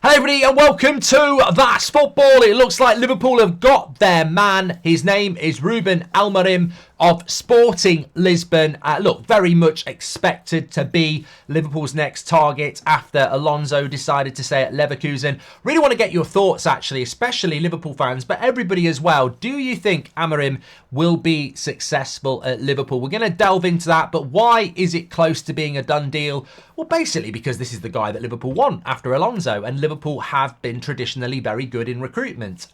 Hello everybody and welcome to That's Football. It looks like Liverpool have got their man. His name is Ruben Amorim of Sporting Lisbon. Look, very much expected to be Liverpool's next target after Alonso decided to stay at Leverkusen. Really want to get your thoughts actually, especially Liverpool fans, but everybody as well. Do you think Amorim will be successful at Liverpool? We're going to delve into that, but why is it close to being a done deal? Well, basically because this is the guy that Liverpool want after Alonso, and Liverpool have been traditionally very good in recruitment.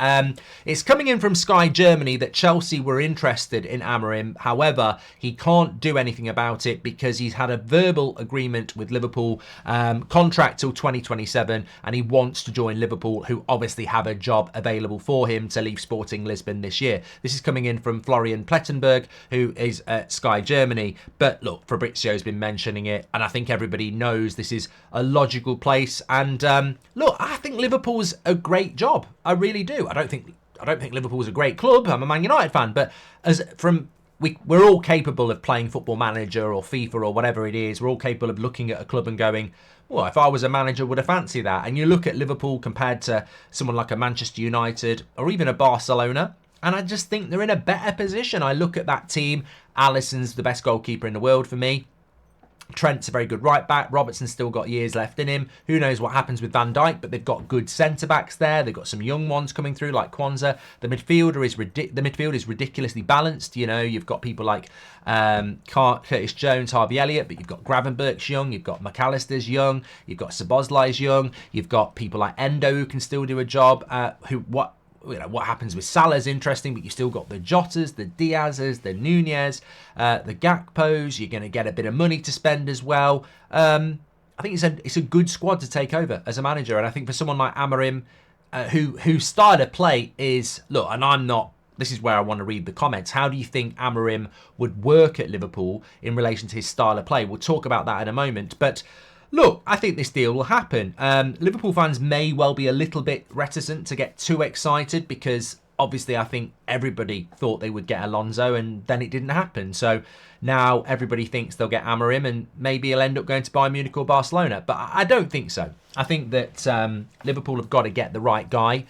It's coming in from Sky Germany that Chelsea were interested in Amorim. However, he can't do anything about it because he's had a verbal agreement with Liverpool, contract till 2027, and he wants to join Liverpool, who obviously have a job available for him to leave Sporting Lisbon this year. This is coming in from Florian Plettenberg, who is at Sky Germany. But look, Fabrizio's been mentioning it, and I think everybody knows this is a logical place. And look, I think Liverpool's a great job. I really do. I don't think Liverpool's a great club. I'm a Man United fan, but we're all capable of playing Football Manager or FIFA or whatever it is. We're all capable of looking at a club and going, well, if I was a manager, would I fancy that? And you look at Liverpool compared to someone like a Manchester United or even a Barcelona, and I just think they're in a better position. I look at that team. Alisson's the best goalkeeper in the world for me. Trent's a very good right back. Robertson's still got years left in him. Who knows what happens with Van Dijk, but they've got good centre backs there. They've got some young ones coming through like Kwanzaa. The midfield is ridiculously balanced. You know, you've got people like Curtis Jones, Harvey Elliott, but you've got Gravenberch's young. You've got McAllister's young. You've got Szoboszlai's young. You've got people like Endo who can still do a job. What happens with Salah's interesting, but you still got the Jotas, the Diaz's, the Nunez, the Gakpos. You're going to get a bit of money to spend as well. I think it's a good squad to take over as a manager, and I think for someone like Amorim, whose style of play is this is where I want to read the comments. How do you think Amorim would work at Liverpool in relation to his style of play? We'll talk about that in a moment, but. Look, I think this deal will happen. Liverpool fans may well be a little bit reticent to get too excited because obviously I think everybody thought they would get Alonso and then it didn't happen. So now everybody thinks they'll get Amorim and maybe he'll end up going to Bayern Munich or Barcelona. But I don't think so. I think that Liverpool have got to get the right guy.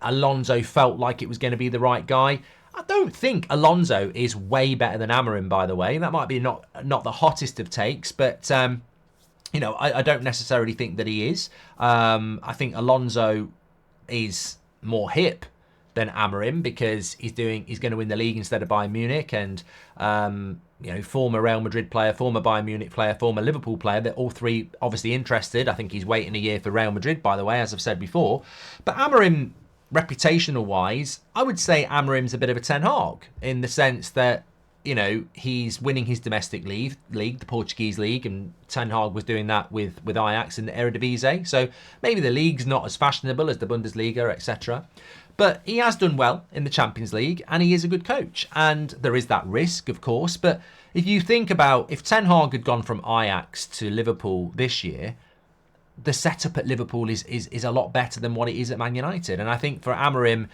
Alonso felt like it was going to be the right guy. I don't think Alonso is way better than Amorim, by the way. That might be not the hottest of takes, but... I don't necessarily think that he is. I think Alonso is more hip than Amorim because he's going to win the league instead of Bayern Munich, and former Real Madrid player, former Bayern Munich player, former Liverpool player. They're all three obviously interested. I think he's waiting a year for Real Madrid, by the way, as I've said before. But Amorim, reputational wise, I would say Amorim's a bit of a Ten Hag in the sense that. He's winning his domestic league, the Portuguese league, and Ten Hag was doing that with Ajax in the Eredivisie. So maybe the league's not as fashionable as the Bundesliga, etc. But he has done well in the Champions League, and he is a good coach. And there is that risk, of course. But if you think about if Ten Hag had gone from Ajax to Liverpool this year, the setup at Liverpool is a lot better than what it is at Man United. And I think for Amorim,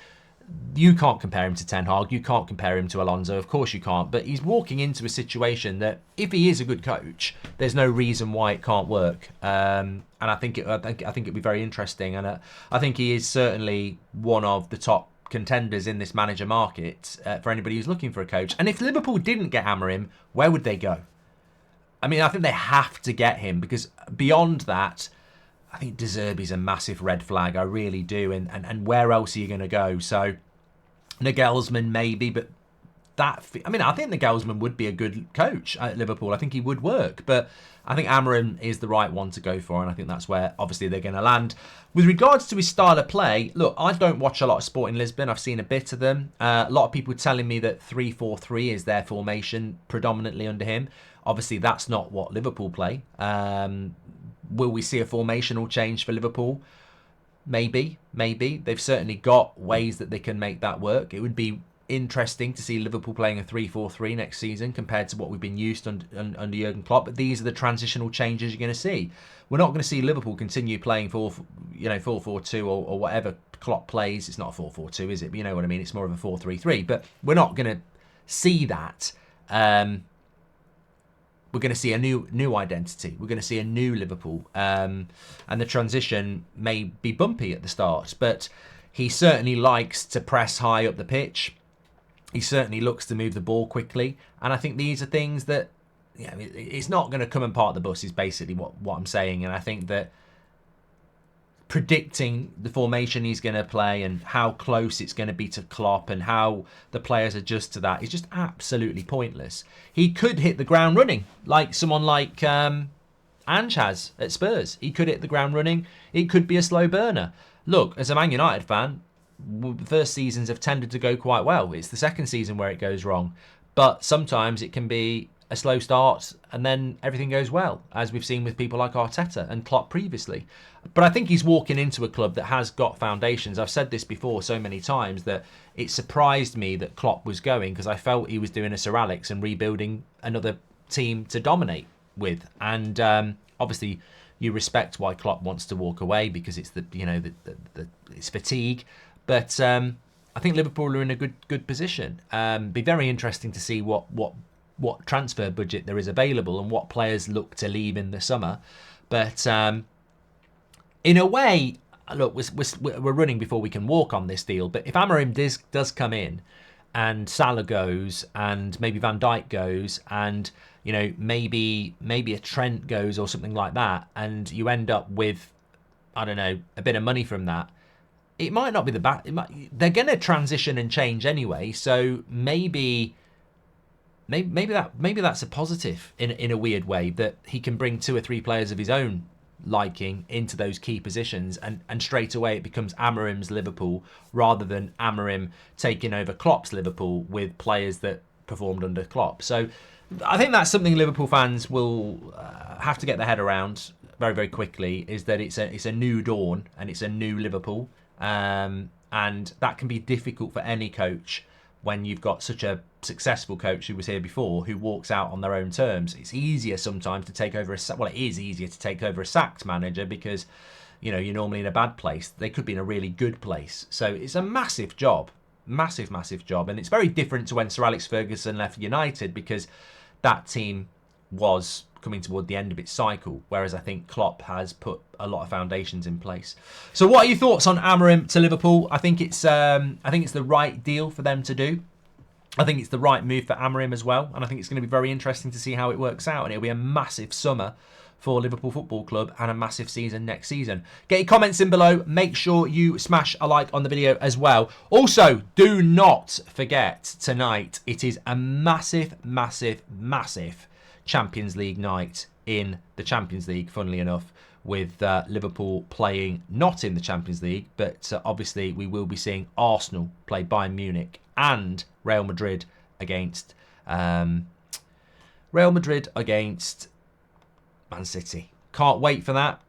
you can't compare him to Ten Hag. You can't compare him to Alonso. Of course you can't. But he's walking into a situation that, if he is a good coach, there's no reason why it can't work. And I think it'd be very interesting. And I think he is certainly one of the top contenders in this manager market for anybody who's looking for a coach. And if Liverpool didn't get Amorim, where would they go? I mean, I think they have to get him because beyond that. I think De Zerbi's a massive red flag. I really do. And where else are you going to go? So Nagelsmann maybe, but I think Nagelsmann would be a good coach at Liverpool. I think he would work. But I think Amorim is the right one to go for. And I think that's where obviously they're going to land. With regards to his style of play, look, I don't watch a lot of Sporting Lisbon. I've seen a bit of them. A lot of people telling me that 3-4-3 is their formation predominantly under him. Obviously, that's not what Liverpool play. Will we see a formational change for Liverpool? Maybe. They've certainly got ways that they can make that work. It would be interesting to see Liverpool playing a 3-4-3 next season compared to what we've been used to under Jurgen Klopp. But these are the transitional changes you're going to see. We're not going to see Liverpool continue playing 4-4-2 or whatever Klopp plays. It's not a 4-4-2, is it? But you know what I mean. It's more of a 4-3-3. But we're not going to see that we're going to see a new identity. We're going to see a new Liverpool, and the transition may be bumpy at the start, but he certainly likes to press high up the pitch. He certainly looks to move the ball quickly, and I think these are things that, it's not going to come and park the bus is basically what I'm saying. And I think that predicting the formation he's going to play and how close it's going to be to Klopp and how the players adjust to that is just absolutely pointless. He could hit the ground running like someone like Ange has at Spurs. He could hit the ground running. It could be a slow burner. Look, as a Man United fan, the first seasons have tended to go quite well. It's the second season where it goes wrong. But sometimes it can be a slow start and then everything goes well, as we've seen with people like Arteta and Klopp previously. But I think he's walking into a club that has got foundations. I've said this before so many times that it surprised me that Klopp was going, because I felt he was doing a Sir Alex and rebuilding another team to dominate with. And obviously you respect why Klopp wants to walk away, because it's it's fatigue. But I think Liverpool are in a good position. Be very interesting to see what transfer budget there is available and what players look to leave in the summer. But in a way, look, we're running before we can walk on this deal. But if Amorim does come in and Salah goes and maybe Van Dijk goes and maybe a Trent goes or something like that, and you end up with, I don't know, a bit of money from that, it might not be the bad. They're going to transition and change anyway, so maybe that's a positive in a weird way, that he can bring 2 or 3 players of his own liking into those key positions, and straight away it becomes Amorim's Liverpool rather than Amorim taking over Klopp's Liverpool with players that performed under Klopp. So I think that's something Liverpool fans will have to get their head around very, very quickly, is that it's a new dawn and it's a new Liverpool, and that can be difficult for any coach when you've got such a successful coach who was here before, who walks out on their own terms. It's easier sometimes to take over it is easier to take over a sacked manager, because you're normally in a bad place. They could be in a really good place. So it's a massive job, massive job, and it's very different to when Sir Alex Ferguson left United, because that team was coming toward the end of its cycle, whereas I think Klopp has put a lot of foundations in place. So what are your thoughts on Amorim to Liverpool? I think it's the right deal for them to do. I think it's the right move for Amorim as well, and I think it's going to be very interesting to see how it works out, and it'll be a massive summer for Liverpool Football Club and a massive season next season. Get your comments in below. Make sure you smash a like on the video as well. Also, do not forget, tonight it is a massive Champions League night in the Champions League, funnily enough, with Liverpool playing not in the Champions League, but obviously we will be seeing Arsenal play Bayern Munich and Real Madrid against Man City. Can't wait for that.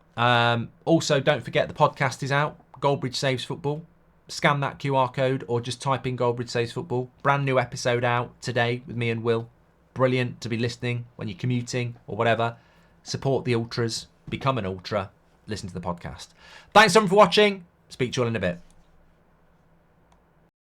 Also, don't forget the podcast is out. Goldbridge Saves Football. Scan that QR code or just type in Goldbridge Saves Football. Brand new episode out today with me and Will. Brilliant to be listening when you're commuting or whatever. Support the ultras. Become an ultra. Listen to the podcast. Thanks everyone for watching. Speak to you all in a bit.